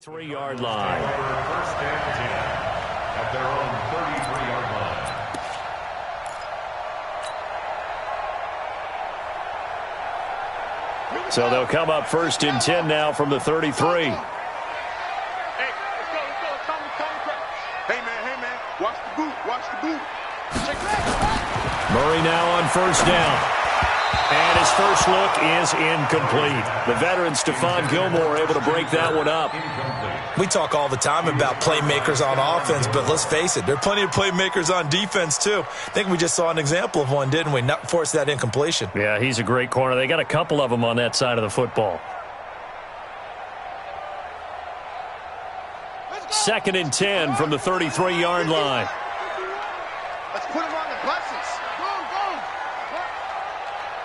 3-yard line. First and 10 at their own 33-yard line. So they'll come up first and 10 now from the 33. Hey, let's go. Hey, man, watch the boot. Check that. Murray now on first down. And his first look is incomplete. The veteran Stephon Gilmore able to break that one up. We talk all the time about playmakers on offense, but let's face it, there are plenty of playmakers on defense too. I think we just saw an example of one, didn't we? Not force that incompletion. Yeah, he's a great corner. They got a couple of them on that side of the football. Second and 10 from the 33-yard line. Let's put him on the buses. Go.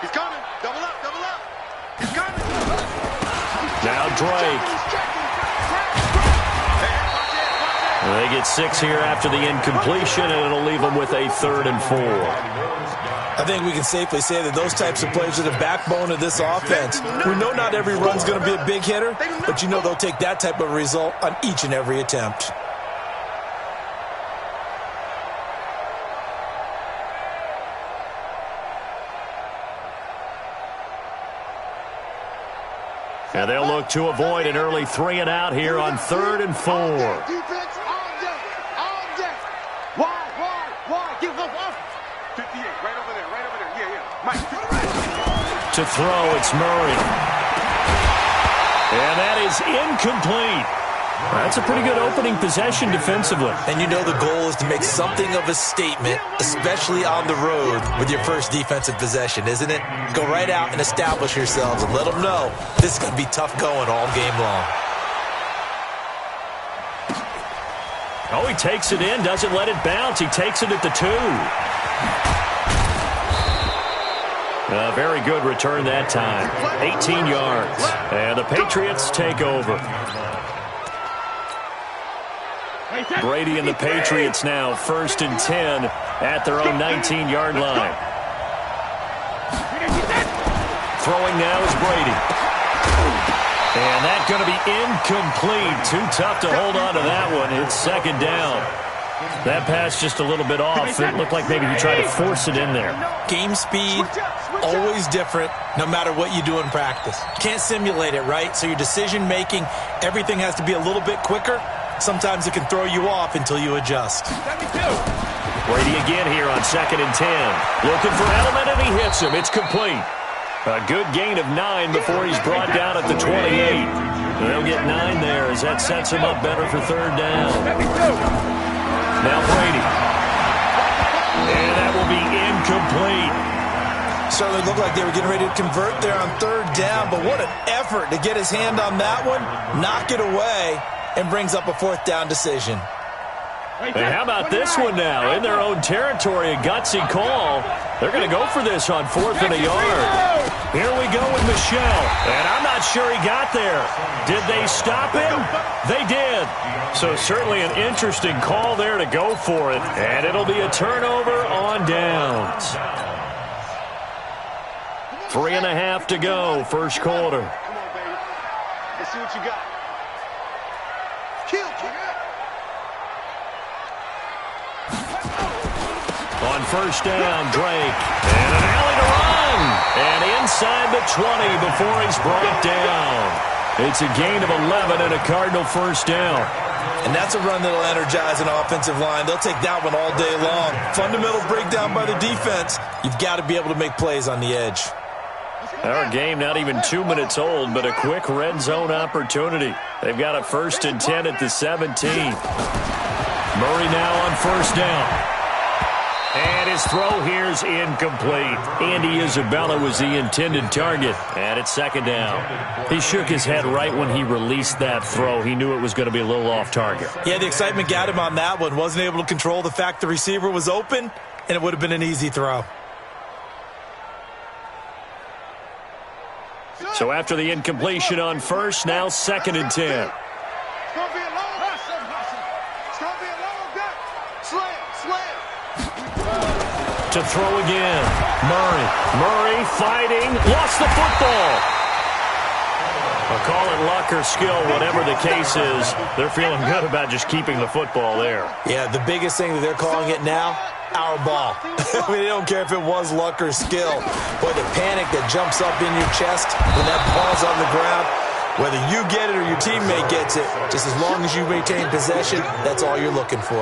He's coming. Double up. He's coming. Now Drake. They get 6 here after the incompletion, and it'll leave them with a 3rd and 4. I think we can safely say that those types of plays are the backbone of this offense. We know not every run's going to be a big hitter, but you know they'll take that type of result on each and every attempt. And they'll look to avoid an early 3 and out here on 3rd and 4. Defense all day. Why? Give up off. 58, right over there. Yeah. Mike. To throw, it's Murray. And that is incomplete. That's a pretty good opening possession defensively. And you know the goal is to make something of a statement, especially on the road with your first defensive possession, isn't it? Go right out and establish yourselves and let them know this is going to be tough going all game long. Oh, he takes it in, doesn't let it bounce. He takes it at the 2. A very good return that time. 18 yards. And the Patriots take over. Brady and the Patriots now 1st and 10 at their own 19-yard line. Throwing now is Brady. And that's going to be incomplete. Too tough to hold on to that one. It's 2nd down. That pass just a little bit off. It looked like maybe he tried to force it in there. Game speed, always different, no matter what you do in practice. Can't simulate it, right? So your decision-making, everything has to be a little bit quicker. Sometimes it can throw you off until you adjust. Brady again here on 2nd and 10. Looking for Edelman, and he hits him. It's complete. A good gain of 9 before he's brought down at the 28. They'll get 9 there as that sets him up better for 3rd down. Now Brady. And that will be incomplete. Certainly looked like they were getting ready to convert there on 3rd down, but what an effort to get his hand on that one, knock it away, and brings up a 4th down decision. And how about this one now? In their own territory, a gutsy call. They're going to go for this on 4th and a yard. Here we go with Michel. And I'm not sure he got there. Did they stop him? They did. So certainly an interesting call there to go for it. And it'll be a turnover on downs. 3.5 to go, first quarter. Come on, baby. Let's see what you got. Kill. On first down, Drake. And an alley to run. And inside the 20 before he's brought down. It's a gain of 11 and a Cardinal first down. And that's a run that'll energize an offensive line. They'll take that one all day long. Fundamental breakdown by the defense. You've got to be able to make plays on the edge. Our game not even 2 minutes old, but a quick red zone opportunity. They've got a 1st and 10 at the 17. Murray now on first down. And his throw here's incomplete. Andy Isabella was the intended target. And it's 2nd down. He shook his head right when he released that throw. He knew it was going to be a little off target. Yeah, the excitement got him on that one. Wasn't able to control the fact the receiver was open, and it would have been an easy throw. So after the incompletion on first, now 2nd and 10. It's going to be a long hustle. It's going to be a long gut. Slam. To throw again. Murray fighting. Lost the football. Well, call it luck or skill, whatever the case is, they're feeling good about just keeping the football there. Yeah, the biggest thing that they're calling it now, our ball. I mean, they don't care if it was luck or skill. Boy, the panic that jumps up in your chest when that ball's on the ground, whether you get it or your teammate gets it, just as long as you maintain possession, that's all you're looking for.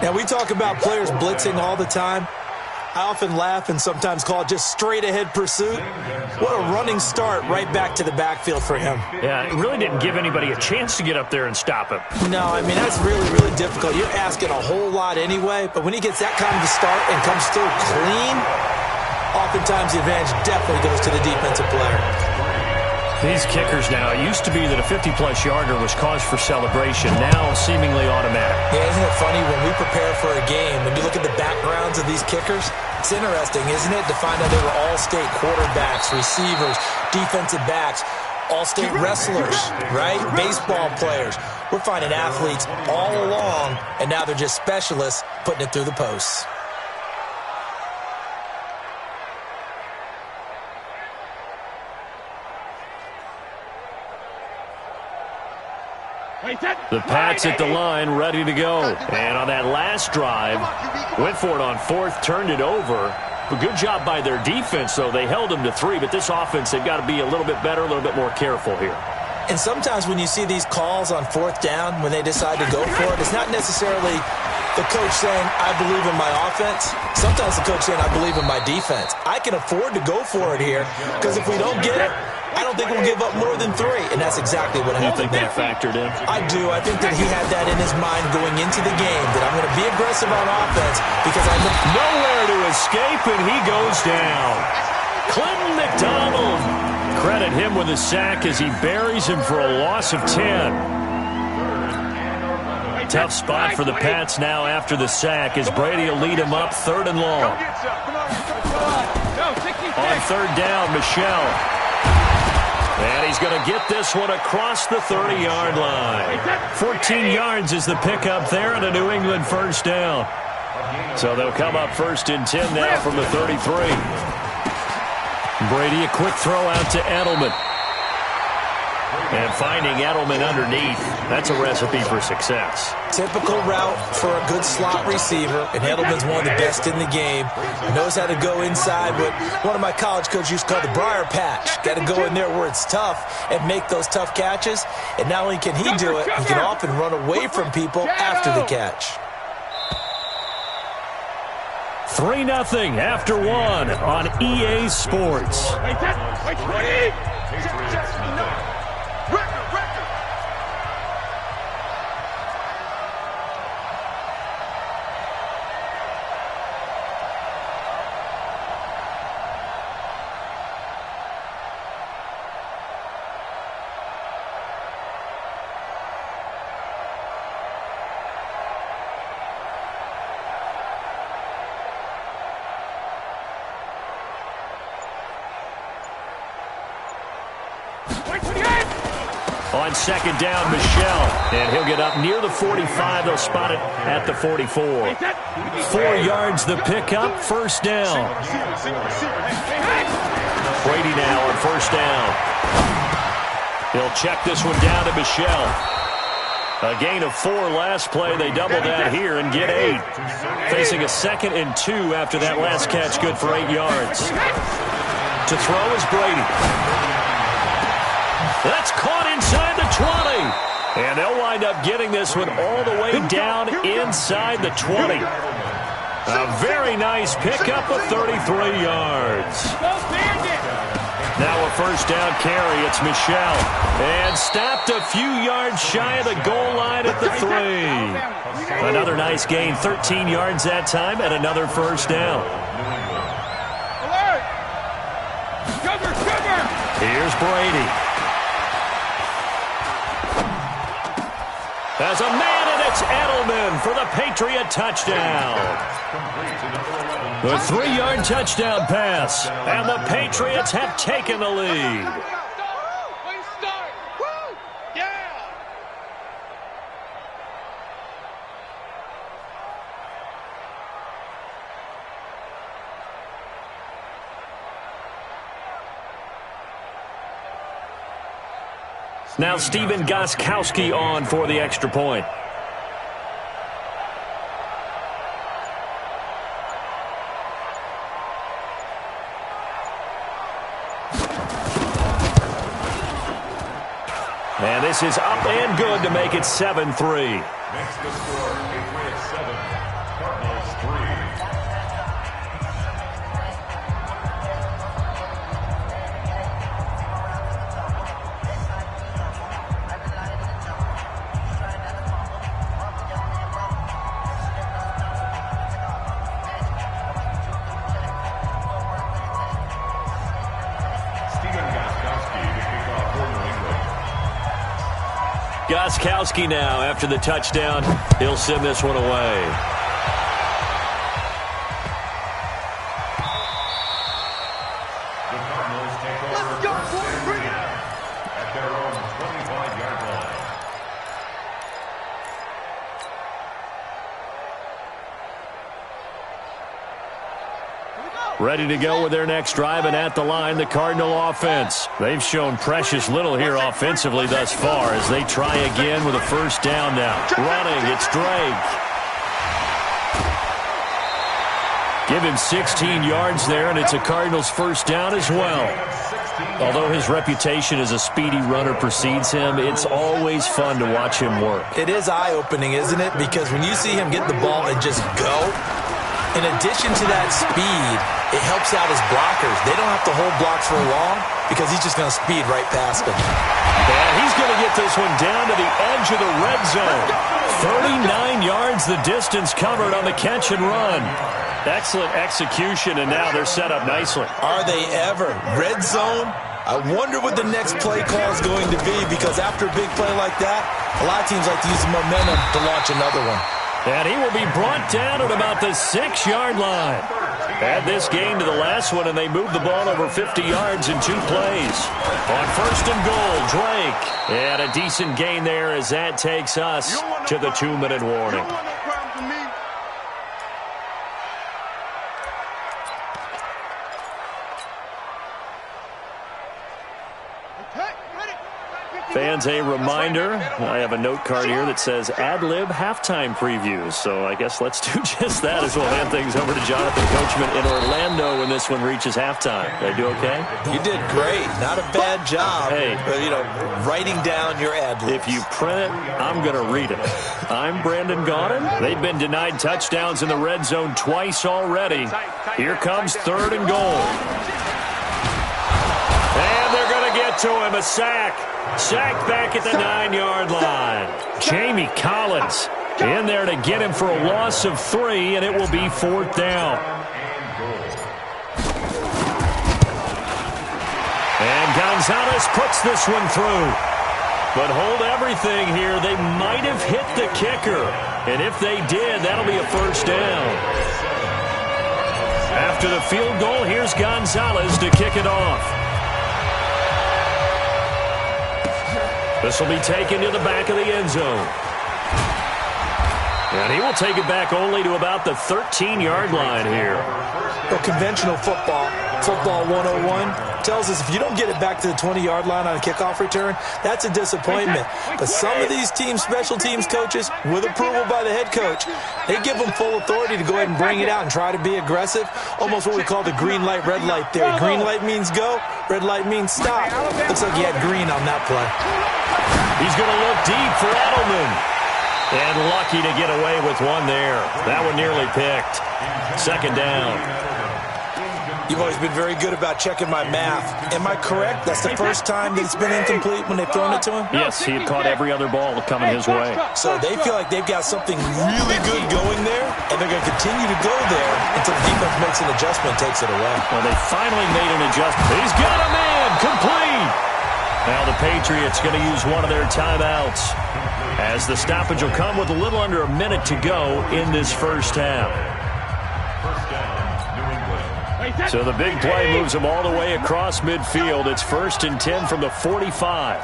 Now, we talk about players blitzing all the time. I often laugh and sometimes call it just straight-ahead pursuit. What a running start right back to the backfield for him. Yeah, it really didn't give anybody a chance to get up there and stop him. No, I mean, that's really, really difficult. You're asking a whole lot anyway, but when he gets that kind of a start and comes through clean, oftentimes the advantage definitely goes to the defensive player. These kickers now, it used to be that a 50-plus yarder was cause for celebration, now seemingly automatic. Yeah, isn't it funny when we prepare for a game, when you look at the backgrounds of these kickers, it's interesting, isn't it, to find out they were all-state quarterbacks, receivers, defensive backs, all-state wrestlers, right? Baseball players. We're finding athletes all along, and now they're just specialists putting it through the posts. The Pats at the line, ready to go. And on that last drive, went for it on fourth, turned it over. But good job by their defense, though. They held them to 3, but this offense, they've got to be a little bit better, a little bit more careful here. And sometimes when you see these calls on fourth down, when they decide to go for it, it's not necessarily the coach saying, I believe in my offense. Sometimes the coach saying, I believe in my defense. I can afford to go for it here, because if we don't get it, I don't think we'll give up more than 3, and that's exactly what happened. You think that factored in? I do. I think that he had that in his mind going into the game, that I'm going to be aggressive on offense because I know nowhere to escape, and he goes down. Clinton McDonald. Credit him with a sack as he buries him for a loss of 10. Tough spot for the Pats now after the sack as Brady will lead him up 3rd and long. On 3rd down, Michelle. And he's going to get this one across the 30-yard line. 14 yards is the pickup there and a New England first down. So they'll come up 1st and 10 now from the 33. Brady, a quick throw out to Edelman. And finding Edelman underneath, that's a recipe for success. Typical route for a good slot receiver, and Edelman's one of the best in the game. He knows how to go inside what one of my college coaches used to call the briar patch. Got to go in there where it's tough and make those tough catches. And not only can he do it, he can often run away from people after the catch. 3-0 after 1 on EA Sports. On 2nd down, Michelle. And he'll get up near the 45. They'll spot it at the 44. 4 yards the pickup, 1st down. Brady now on 1st down. He'll check this one down to Michelle. A gain of 4 last play. They double that here and get 8. Facing a 2nd and 2 after that last catch, good for 8 yards. To throw is Brady. That's caught inside the 20. And they'll wind up getting this one all the way down inside the 20. A very nice pickup of 33 yards. Now a 1st down carry. It's Michelle. And stopped a few yards shy of the goal line at the 3. Another nice gain, 13 yards that time, and another 1st down. Here's Brady. As a man, and it's Edelman for the Patriot touchdown. The 3-yard touchdown pass, and the Patriots have taken the lead. Now Steven Gostkowski on for the extra point. And this is up and good to make it 7-3. Makes the score Patriots 7, Cardinals 3. Gostkowski now after the touchdown. He'll send this one away. The Cardinals take over first and 10 at their own 25-yard line. Ready to go with their next drive, and at the line, the Cardinal offense. They've shown precious little here offensively thus far as they try again with a first down now. Running, it's Drake. Give him 16 yards there, and it's a Cardinals first down as well. Although his reputation as a speedy runner precedes him, it's always fun to watch him work. It is eye-opening, isn't it? Because when you see him get the ball and just go, in addition to that speed, it helps out his blockers. They don't have to hold blocks for long because he's just going to speed right past them. And he's going to get this one down to the edge of the red zone. 39 yards the distance covered on the catch and run. Excellent execution, and now they're set up nicely. Are they ever? Red zone? I wonder what the next play call is going to be, because after a big play like that, a lot of teams like to use the momentum to launch another one. And he will be brought down at about the 6-yard line. Add this gain to the last one, and they move the ball over 50 yards in 2 plays. On first and goal, Drake. And a decent gain there as that takes us to the 2-minute warning. Fans, a reminder, I have a note card here that says ad-lib halftime previews. So I guess let's do just that as we'll hand things over to Jonathan Coachman in Orlando when this one reaches halftime. Did I do okay? You did great. Not a bad job. Hey, writing down your ad-libs. If you print it, I'm going to read it. I'm Brandon Gaudin. They've been denied touchdowns in the red zone twice already. Here comes 3rd and goal. And they're going to get to him, a sack. Sacked back at the 9-yard line. Jamie Collins in there to get him for a loss of 3, and it will be 4th down. And Gonzalez puts this one through. But hold everything here. They might have hit the kicker. And if they did, that'll be a first down. After the field goal, here's Gonzalez to kick it off. This will be taken to the back of the end zone. And he will take it back only to about the 13-yard line here. Well, conventional football 101, tells us if you don't get it back to the 20-yard line on a kickoff return, that's a disappointment. But some of these teams, special teams coaches, with approval by the head coach, they give them full authority to go ahead and bring it out and try to be aggressive. Almost what we call the green light, red light theory. Green light means go, red light means stop. Looks like he had green on that play. He's going to look deep for Edelman. And lucky to get away with one there. That one nearly picked. 2nd down. You've always been very good about checking my math. Am I correct? That's the first time that it's been incomplete when they've thrown it to him? Yes, he had caught every other ball coming his way. So they feel like they've got something really good going there, and they're going to continue to go there until the defense makes an adjustment and takes it away. Well, they finally made an adjustment. He's got a man, complete. Now the Patriots going to use one of their timeouts, as the stoppage will come with a little under a minute to go in this first half. So the big play moves them all the way across midfield. It's 1st and 10 from the 45.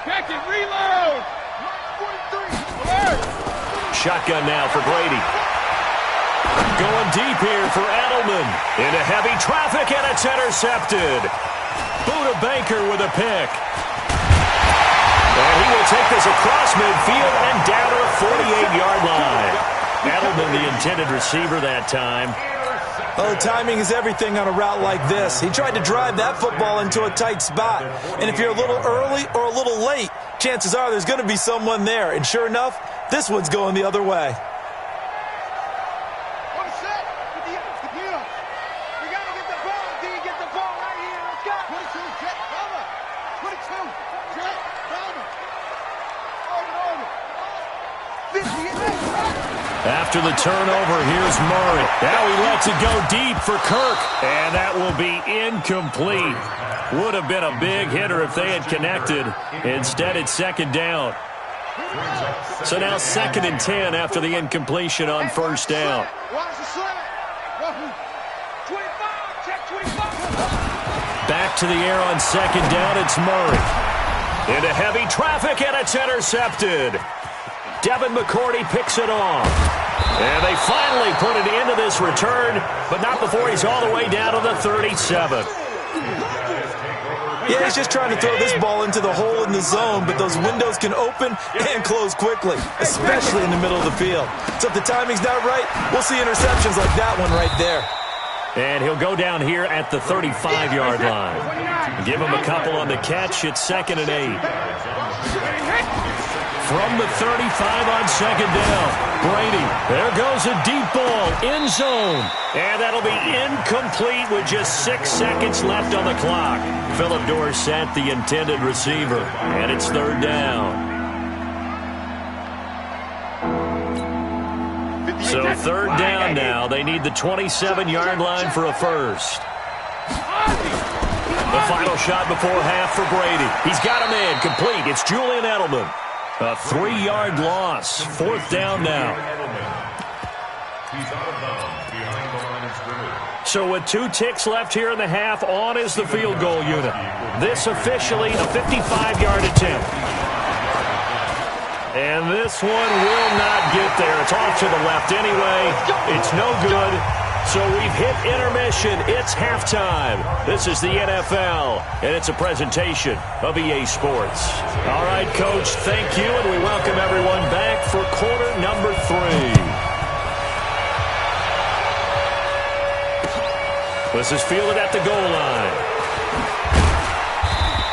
Check it, reload. Shotgun now for Brady. Going deep here for Edelman. Into heavy traffic, and it's intercepted. Buda Baker with a pick. And he will take this across midfield and down to the 48-yard line. Edelman, the intended receiver that time. Oh, timing is everything on a route like this. He tried to drive that football into a tight spot. And if you're a little early or a little late, chances are there's going to be someone there. And sure enough, this one's going the other way. After the turnover, here's Murray. Now he lets it go deep for Kirk. And that will be incomplete. Would have been a big hitter if they had connected. Instead, it's second down. So now 2nd and 10 after the incompletion on first down. Back to the air on second down, it's Murray. Into heavy traffic, and it's intercepted. Devin McCourty picks it off. And they finally put an end to this return, but not before he's all the way down to the 37. Yeah, he's just trying to throw this ball into the hole in the zone, but those windows can open and close quickly, especially in the middle of the field. So if the timing's not right, we'll see interceptions like that one right there. And he'll go down here at the 35-yard line. Give him a couple on the catch. It's 2nd and 8. From the 35 on second down, Brady. There goes a deep ball, end zone. And that'll be incomplete with just 6 seconds left on the clock. Philip Dorsett, the intended receiver. And it's 3rd down. So 3rd down now. They need the 27-yard line for a first. The final shot before half for Brady. He's got a man complete. It's Julian Edelman. A 3-yard loss. 4th down now. So with 2 ticks left here in the half, on is the field goal unit. This officially a 55-yard attempt. And this one will not get there. It's off to the left anyway. It's no good. So we've hit intermission. It's halftime. This is the NFL, and it's a presentation of EA Sports. All right, Coach, thank you, and we welcome everyone back for quarter number 3. This is fielded at the goal line.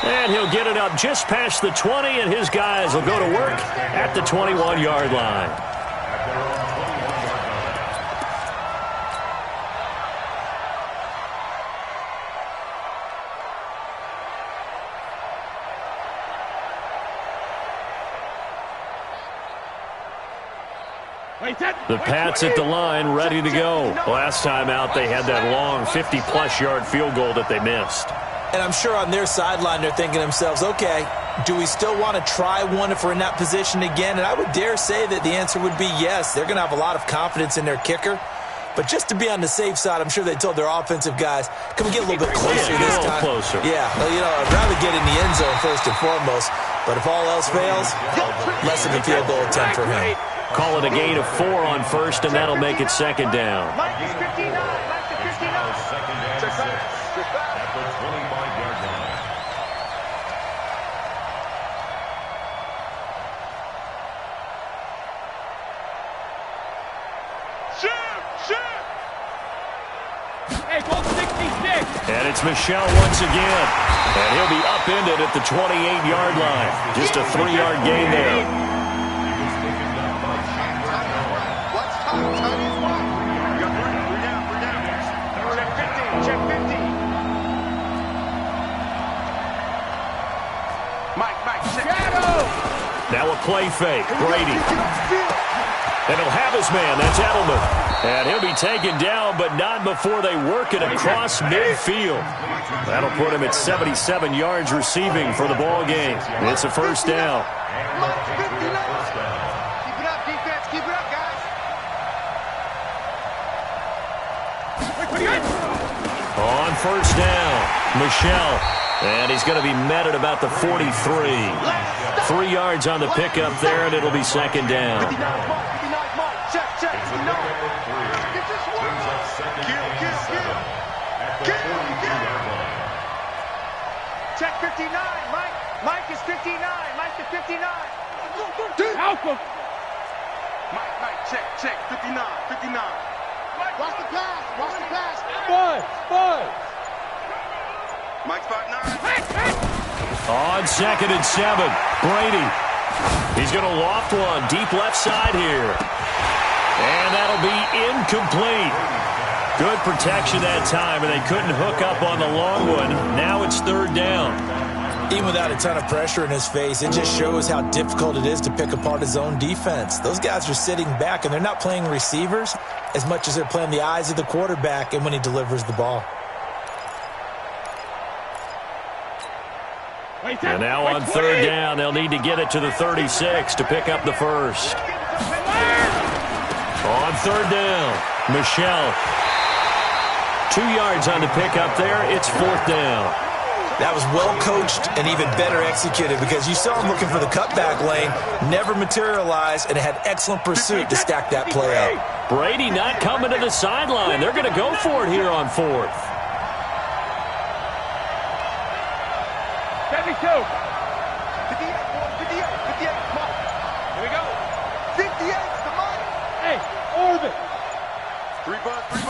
And he'll get it up just past the 20, and his guys will go to work at the 21-yard line. The Pats at the line, ready to go. Last time out, they had that long 50-plus yard field goal that they missed. And I'm sure on their sideline they're thinking to themselves, okay, do we still want to try one if we're in that position again? And I would dare say that the answer would be yes. They're going to have a lot of confidence in their kicker. But just to be on the safe side, I'm sure they told their offensive guys, can we get a little bit closer this time? Closer. Yeah, well, you know, I'd rather get in the end zone first and foremost. But if all else fails, less of a field goal attempt for him. Call it a gain of 4 on first, and that'll make it 2nd down. And it's Michel once again. And he'll be upended at the 28-yard line. Just a 3-yard gain there. Now a play fake. Brady. And he'll have his man. That's Edelman. And he'll be taken down, but not before they work it across midfield. That'll put him at 77 yards receiving for the ball game. It's a first down. Keep it up, defense. Keep it up, guys. On first down, Michel. And he's going to be met at about the 43. 3 yards on the pickup there, and it'll be 2nd down. 59. Mike to 59. Alpha. Mike, check. 59. Watch the pass. Five. Mike's 5'9". On 2nd and 7, Brady. He's going to loft one deep left side here. And that'll be incomplete. Good protection that time, and they couldn't hook up on the long one. Now it's 3rd down. Even without a ton of pressure in his face, it just shows how difficult it is to pick apart his own defense. Those guys are sitting back, and they're not playing receivers as much as they're playing the eyes of the quarterback and when he delivers the ball. And now on 3rd down, they'll need to get it to the 36 to pick up the first. On 3rd down, Michelle. 2 yards on the pickup there. It's 4th down. That was well coached and even better executed because you saw him looking for the cutback lane, never materialized, and had excellent pursuit to stack that play up. Brady not coming to the sideline. They're going to go for it here on 4th. 72. 58, come on. Here we go. 58, come on. Hey, orbit. 3 bucks.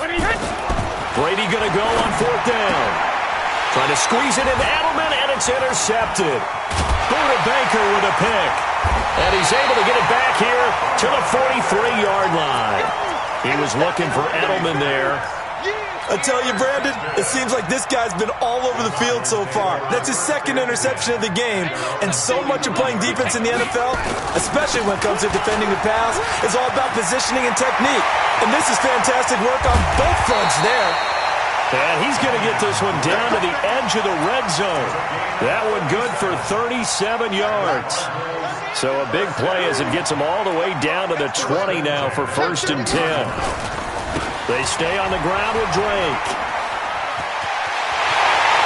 Brady going to go on 4th down. Trying to squeeze it into Edelman, and it's intercepted. Buda Baker with a pick. And he's able to get it back here to the 43-yard line. He was looking for Edelman there. I tell you, Brandon, it seems like this guy's been all over the field so far. That's his 2nd interception of the game. And so much of playing defense in the NFL, especially when it comes to defending the pass, is all about positioning and technique. And this is fantastic work on both fronts there. And he's going to get this one down to the edge of the red zone. That one good for 37 yards. So a big play as it gets him all the way down to the 20 now for 1st and 10. They stay on the ground with Drake.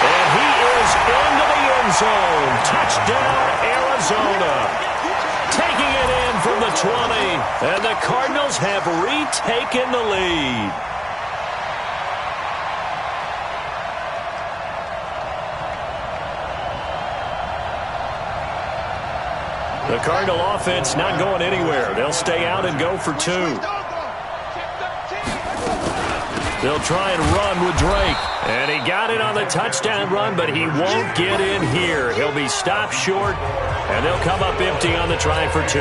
And he is into the end zone. Touchdown, Arizona. Taking it in from the 20. And the Cardinals have retaken the lead. The Cardinal offense not going anywhere. They'll stay out and go for 2. They'll try and run with Drake. And he got it on the touchdown run, but he won't get in here. He'll be stopped short, and they'll come up empty on the try for 2.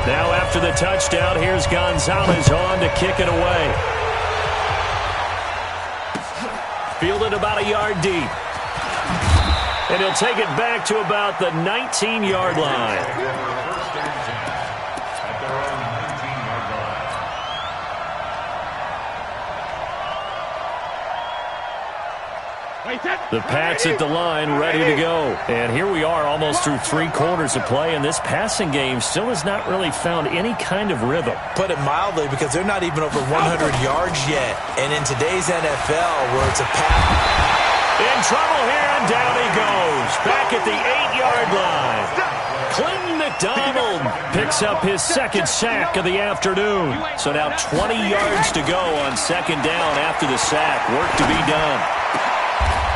Now after the touchdown, here's Gonzalez on to kick it away. Fielded about a yard deep. And he'll take it back to about the 19-yard line. The Pats at the line, ready to go. And here we are almost through 3 quarters of play, and this passing game still has not really found any kind of rhythm. Put it mildly, because they're not even over 100 yards yet. And in today's NFL, where it's a pass. In trouble here, and down he goes. Back at the 8-yard line. Clinton McDonald picks up his 2nd sack of the afternoon. So now 20 yards to go on 2nd down after the sack. Work to be done.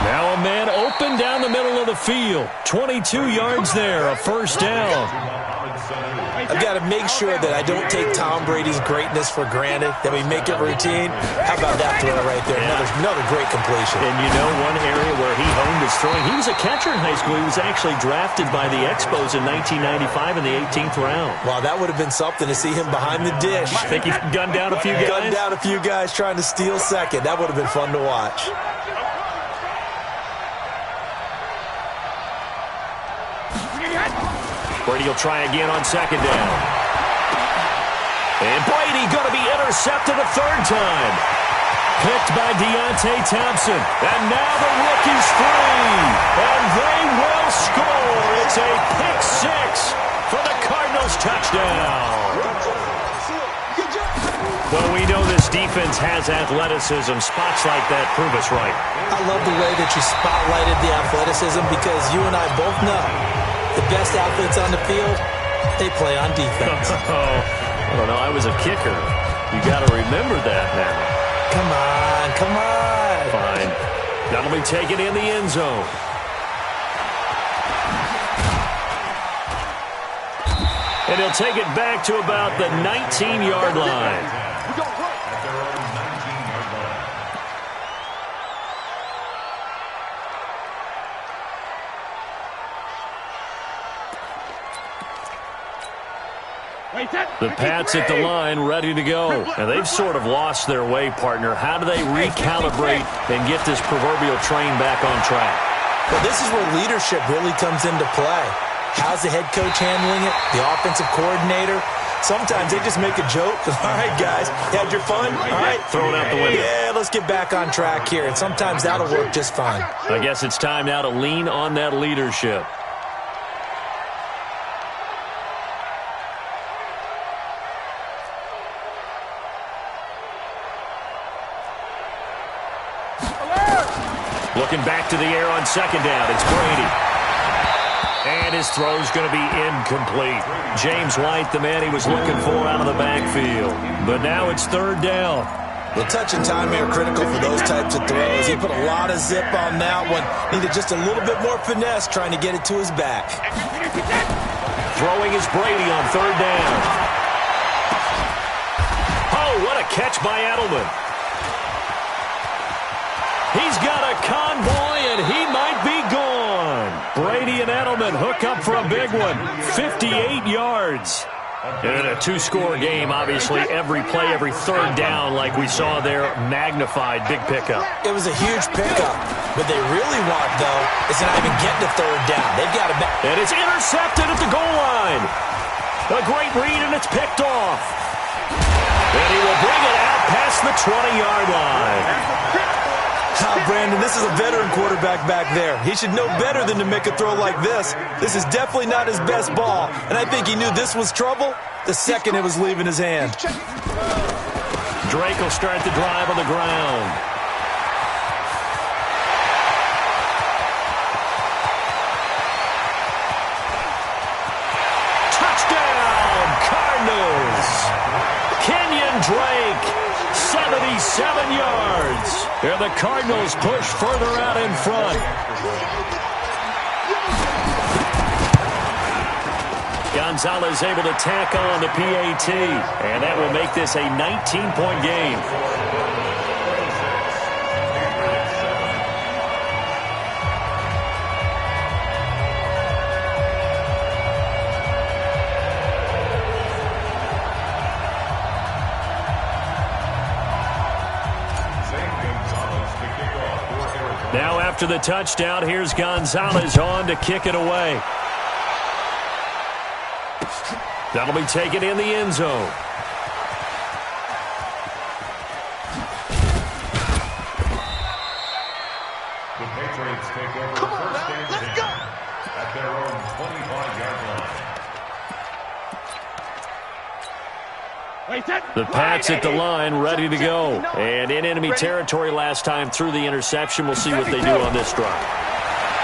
Now a man open down the middle of the field. 22 yards there, a 1st down. I've got to make sure that I don't take Tom Brady's greatness for granted, that we make it routine. How about that throw right there? Another great completion. And you know one area where he honed his throwing, he was a catcher in high school. He was actually drafted by the Expos in 1995 in the 18th round. Wow, that would have been something to see him behind the dish. I think he gunned down a few guys. Gunned down a few guys trying to steal second. That would have been fun to watch. Brady will try again on 2nd down. And Brady going to be intercepted a 3rd time. Picked by Deontay Thompson. And now the rookie's free. And they will score. It's a pick 6 for the Cardinals touchdown. Well, we know this defense has athleticism. Spots like that prove us right. I love the way that you spotlighted the athleticism because you and I both know the best athletes on the field, they play on defense. I don't know. I was a kicker. You got to remember that now. Come on. Fine. That'll be taken in the end zone. And he'll take it back to about the 19-yard line. The Pats at the line, ready to go. And they've sort of lost their way, partner. How do they recalibrate and get this proverbial train back on track? Well, this is where leadership really comes into play. How's the head coach handling it? The offensive coordinator? Sometimes they just make a joke. All right, guys, you had your fun? All right. Throw it out the window. Yeah, let's get back on track here. And sometimes that'll work just fine. I guess it's time now to lean on that leadership. Looking back to the air on second down. It's Brady. And his throw's going to be incomplete. James White, the man he was looking for out of the backfield. But now it's third down. The touch and time here critical for those types of throws. He put a lot of zip on that one. Needed just a little bit more finesse trying to get it to his back. Throwing is Brady on third down. Oh, what a catch by Edelman. He's got a convoy, and he might be gone. Brady and Edelman hook up for a big one. 58 yards. In a two-score game, obviously, every play, every third down, like we saw there, magnified, big pickup. It was a huge pickup. What they really want, though, is to not even get to third down. They've got to... And it's intercepted at the goal line. A great read, and it's picked off. And he will bring it out past the 20-yard line. Brandon, this is a veteran quarterback back there. He should know better than to make a throw like this. This is definitely not his best ball, and I think he knew this was trouble the second it was leaving his hand. Drake will start the drive on the ground. Touchdown, Cardinals! Kenyon Drake. 77 yards. And the Cardinals push further out in front. Gonzalez able to tack on the PAT. And that will make this a 19-point game. Now after the touchdown, here's Gonzalez on to kick it away. That'll be taken in the end zone. The Patriots take over first and 10 at their own 25-yard line. The Pats at the line, ready to go. And in enemy territory last time through the interception. We'll see what they do on this drive.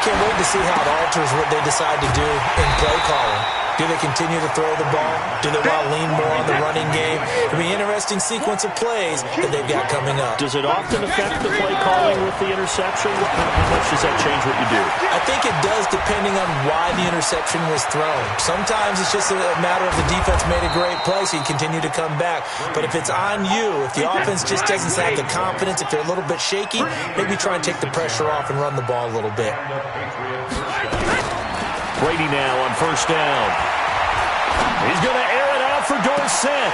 Can't wait to see how it alters what they decide to do in play calling. Do they continue to throw the ball? Do they want to lean more on the running game? It'll be an interesting sequence of plays that they've got coming up. Does it often affect the play calling with the interception? How much does that change what you do? I think it does, depending on why the interception was thrown. Sometimes it's just a matter of the defense made a great play, so you continue to come back. But if it's on you, if the offense just doesn't have the confidence, if they're a little bit shaky, maybe try and take the pressure off and run the ball a little bit. Brady now on first down. He's going to air it out for Dorsett.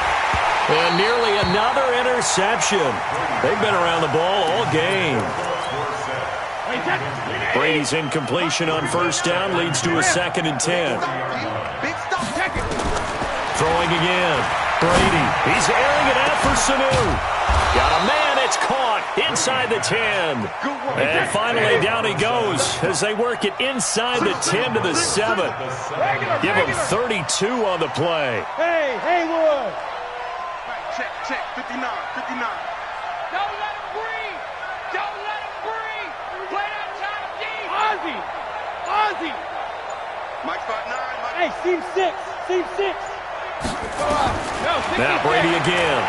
And nearly another interception. They've been around the ball all game. Brady's incompletion on first down leads to a 2nd and 10. Throwing again. Brady. He's airing it out for Sanu. Got a man. It's caught inside the 10. And finally down he goes as they work it inside the 10 to the 7. Give him 32 on the play. Hey, Haywood. Check, 59. Don't let him breathe. Don't let him breathe. Play that top deep. Ozzy. Mike's got 9. Hey, seam 6. Now Brady again.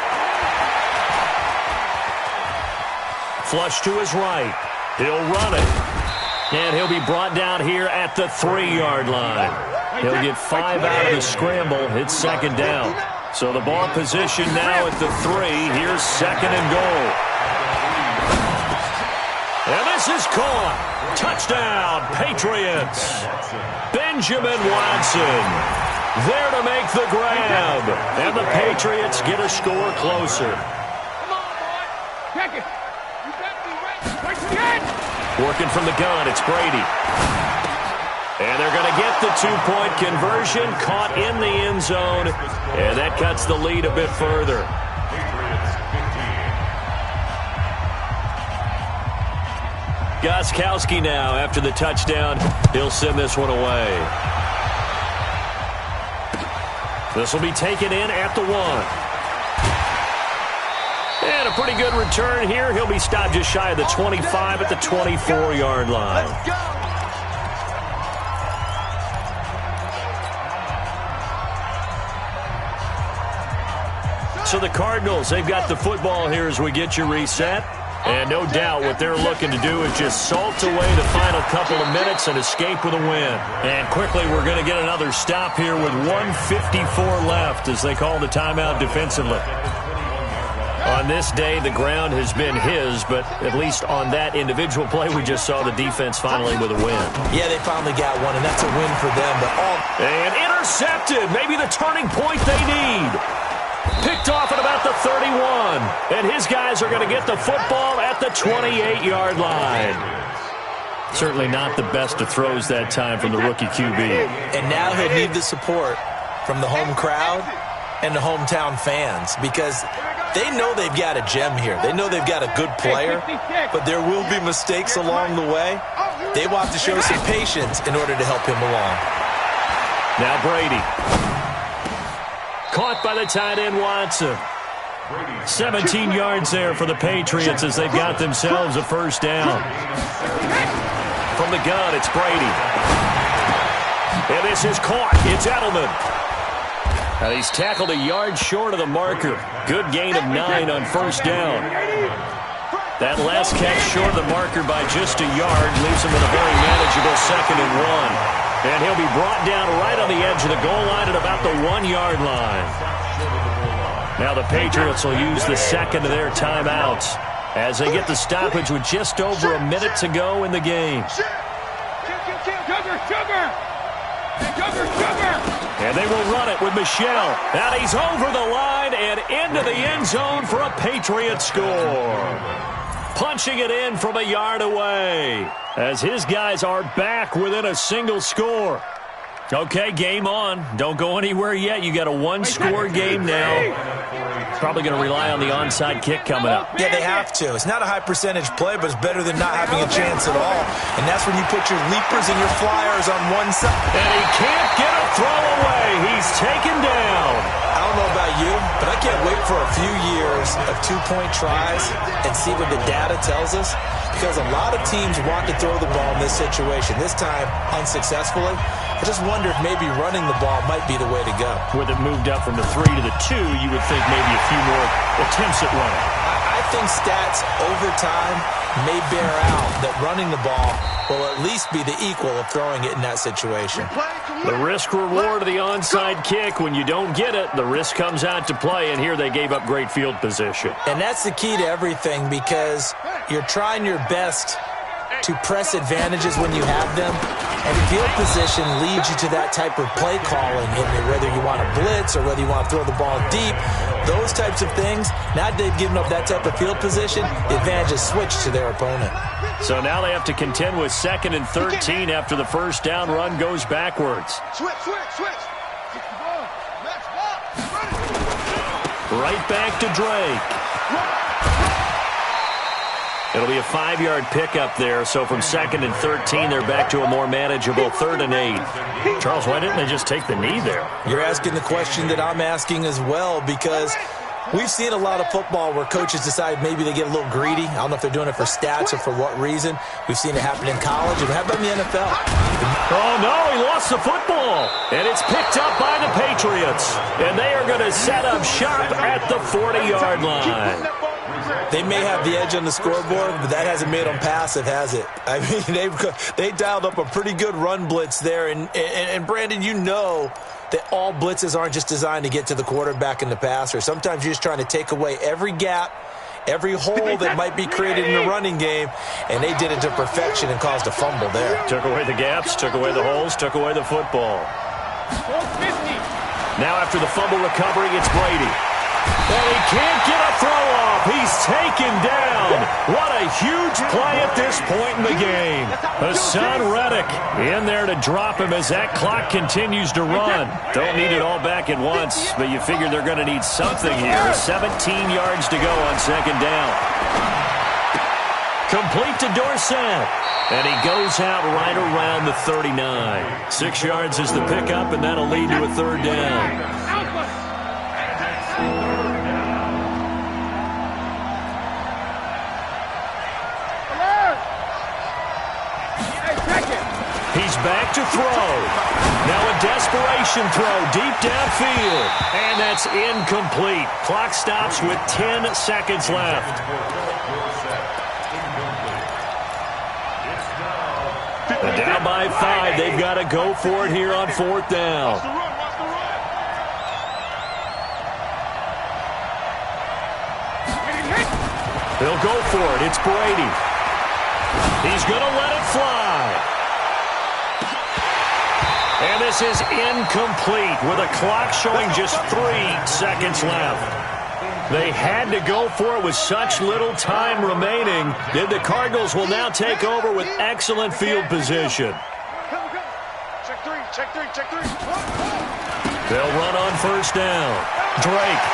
Flush to his right. He'll run it. And he'll be brought down here at the 3-yard line. He'll get 5 out of the scramble. It's second down. So the ball position now at the 3. Here's second and goal. And this is caught. Touchdown, Patriots. Benjamin Watson there to make the grab. And the Patriots get a score closer. Come on, boy. Check it. You better be ready. Working from the gun, it's Brady. And they're going to get the 2-point conversion, caught in the end zone, and that cuts the lead a bit further. Gostkowski now after the touchdown. He'll send this one away. This will be taken in at the 1. And a pretty good return here. He'll be stopped just shy of the 25 at the 24-yard line. Let's go. So the Cardinals, they've got the football here as we get you reset. And no doubt what they're looking to do is just salt away the final couple of minutes and escape with a win. And quickly we're going to get another stop here with 1:54 left as they call the timeout defensively. On this day, the ground has been his, but at least on that individual play, we just saw the defense finally with a win. Yeah, they finally got one, and that's a win for them. And intercepted, maybe the turning point they need. Picked off at about the 31. And his guys are going to get the football at the 28-yard line. Certainly not the best of throws that time from the rookie QB. And now he'll need the support from the home crowd and the hometown fans because they know they've got a gem here. They know they've got a good player, but there will be mistakes along the way. They will have to show some patience in order to help him along. Now Brady. Caught by the tight end Watson. 17 yards there for the Patriots as they've got themselves a first down. From the gun, it's Brady. And this is caught. It's Edelman. Now he's tackled a yard short of the marker. Good gain of 9 on first down. That last catch short of the marker by just a yard leaves him with a very manageable second and 1. And he'll be brought down right on the edge of the goal line at about the 1-yard line. Now the Patriots will use the second of their timeouts as they get the stoppage with just over a minute to go in the game. And they will run it with Michel. And he's over the line and into the end zone for a Patriot score. Punching it in from a yard away as his guys are back within a single score. Okay, game on. Don't go anywhere yet. You got a 1-score game now. Probably going to rely on the onside kick coming up. Yeah, they have to. It's not a high percentage play, but it's better than not having a chance at all. And that's when you put your leapers and your flyers on one side. And he can't get a throw away. He's taken down. I don't know about you, but I can't wait for a few years of 2-point tries and see what the data tells us. Because a lot of teams want to throw the ball in this situation. This time, unsuccessfully. I just wonder if maybe running the ball might be the way to go. With it moved up from the 3 to the 2, you would think maybe a few more attempts at running. I think stats over time may bear out that running the ball will at least be the equal of throwing it in that situation. The risk-reward of the onside kick, when you don't get it, the risk comes out to play, and here they gave up great field position. And that's the key to everything because you're trying your best to press advantages when you have them, and field position leads you to that type of play calling, whether you want to blitz or whether you want to throw the ball deep, those types of things. Now that they've given up that type of field position, the advantage is switched to their opponent. So now they have to contend with 2nd and 13 after the first down run goes backwards. Switch. Right back to Drake. It'll be a 5-yard pickup there, so from 2nd and 13, they're back to a more manageable 3rd and 8. Charles, why didn't they just take the knee there? You're asking the question that I'm asking as well because we've seen a lot of football where coaches decide maybe they get a little greedy. I don't know if they're doing it for stats or for what reason. We've seen it happen in college, and how about in the NFL? Oh, no, he lost the football, and it's picked up by the Patriots, and they are going to set up shop at the 40-yard line. They may have the edge on the scoreboard, but that hasn't made them passive, has it? I mean, they dialed up a pretty good run blitz there. And Brandon, you know that all blitzes aren't just designed to get to the quarterback and the passer. Sometimes you're just trying to take away every gap, every hole that might be created in the running game, and they did it to perfection and caused a fumble there. Took away the gaps, took away the holes, took away the football. Now after the fumble recovery, it's Brady. And he can't get a throw off. He's taken down. What a huge play at this point in the game. Hassan Reddick in there to drop him as that clock continues to run. Don't need it all back at once, but you figure they're going to need something here. 17 yards to go on second down. Complete to Dorsett. And he goes out right around the 39. 6 yards is the pickup, and that'll lead to a third down. He's back to throw. Now a desperation throw deep downfield. And that's incomplete. Clock stops with 10 seconds left. But down by 5. They've got to go for it here on fourth down. They'll go for it. It's Brady. He's going to let it fly. And this is incomplete with a clock showing just 3 seconds left. They had to go for it with such little time remaining. Then the Cardinals will now take over with excellent field position. Check three. They'll run on first down. Drake.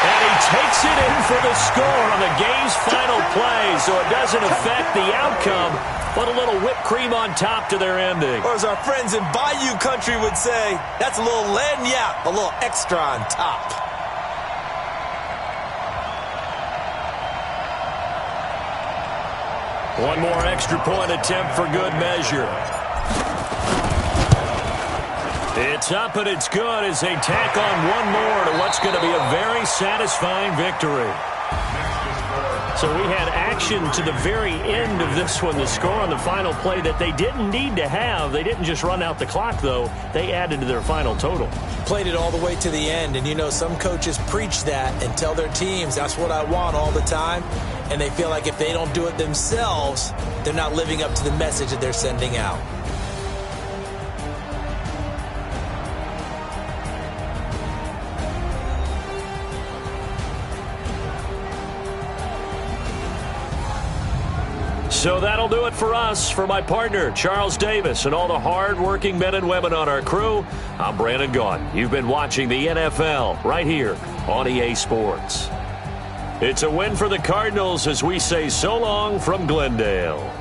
And he takes it in for the score on the game's final play, so it doesn't affect the outcome, but a little whipped cream on top to their ending. Or as our friends in Bayou Country would say, that's a little lagniappe, a little extra on top. One more extra point attempt for good measure. It's up and it's good as they tack on one more to what's going to be a very satisfying victory. So we had action to the very end of this one, the score on the final play that they didn't need to have. They didn't just run out the clock, though. They added to their final total. Played it all the way to the end, and you know some coaches preach that and tell their teams, that's what I want all the time, and they feel like if they don't do it themselves, they're not living up to the message that they're sending out. So that'll do it for us. For my partner, Charles Davis, and all the hard-working men and women on our crew, I'm Brandon Gaudin. You've been watching the NFL right here on EA Sports. It's a win for the Cardinals as we say so long from Glendale.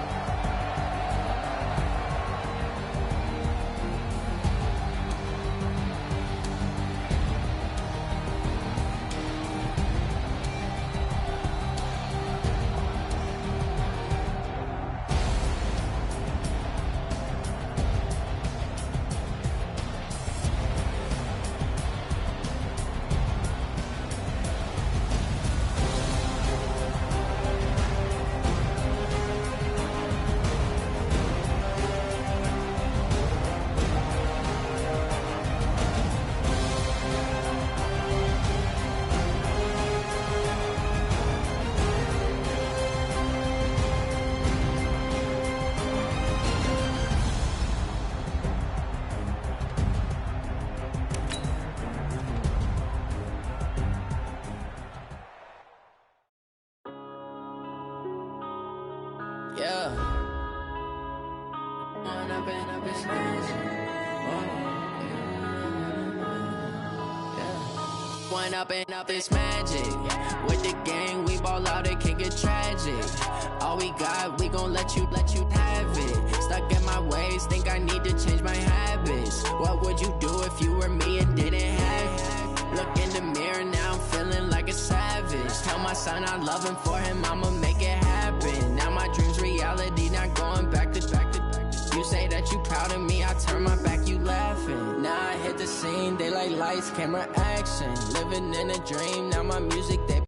Up this magic with the gang, we ball out, it can get tragic. All we got, we gon' let you have it. Stuck in my ways, think I need to change my habits. What would you do if you were me and didn't have it? Look in the mirror, now I'm feeling like a savage. Tell my son I love him, for him I'ma make it happen. Now my dreams reality, not going back to. You say that you proud of me, I turn my back, you laughing. Now I hit the the scene, they like lights, camera, action. Living in a dream, now my music, they